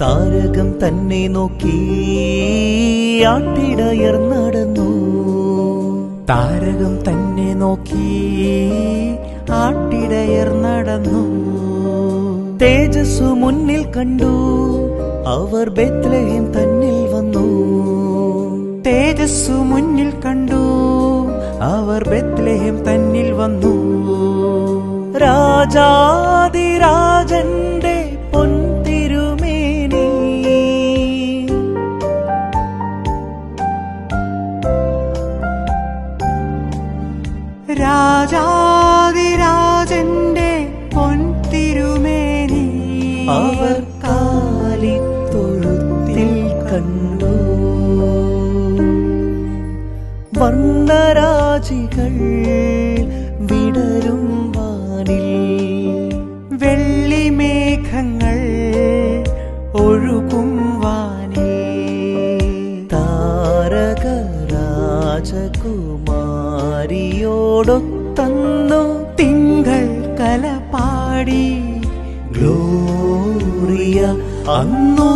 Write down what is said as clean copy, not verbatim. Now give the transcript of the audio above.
താരകം തന്നെ നോക്കി ആട്ടിടയർ നടന്നു. താരകം തന്നെ നോക്കി ആട്ടിടയർ നടന്നു. തേജസ്സു മുന്നിൽ കണ്ടു അവർ ബേത്ലഹേം തന്നിൽ വന്നു. തേജസ്സു മുന്നിൽ കണ്ടു അവർ ബേത്ലഹേം തന്നിൽ വന്നു. രാജാതിരാജന്റെ പൊൻതിരുമേനി രാജാതിരാജന്റെ പൊൻതിരുമേനി അവർ കാലിത്തൊഴുത്തിൽ കണ്ടു. വർണ്ണരാജികൾ വിടരും വാനിൽ, വെള്ളിമേഘങ്ങൾ ഒഴുകും വാനിൽ. താരക രാജകുമാരിയോടൊത്തന്നു തിങ്കൾ കലപാടി ഗ്ലോറിയ അന്നു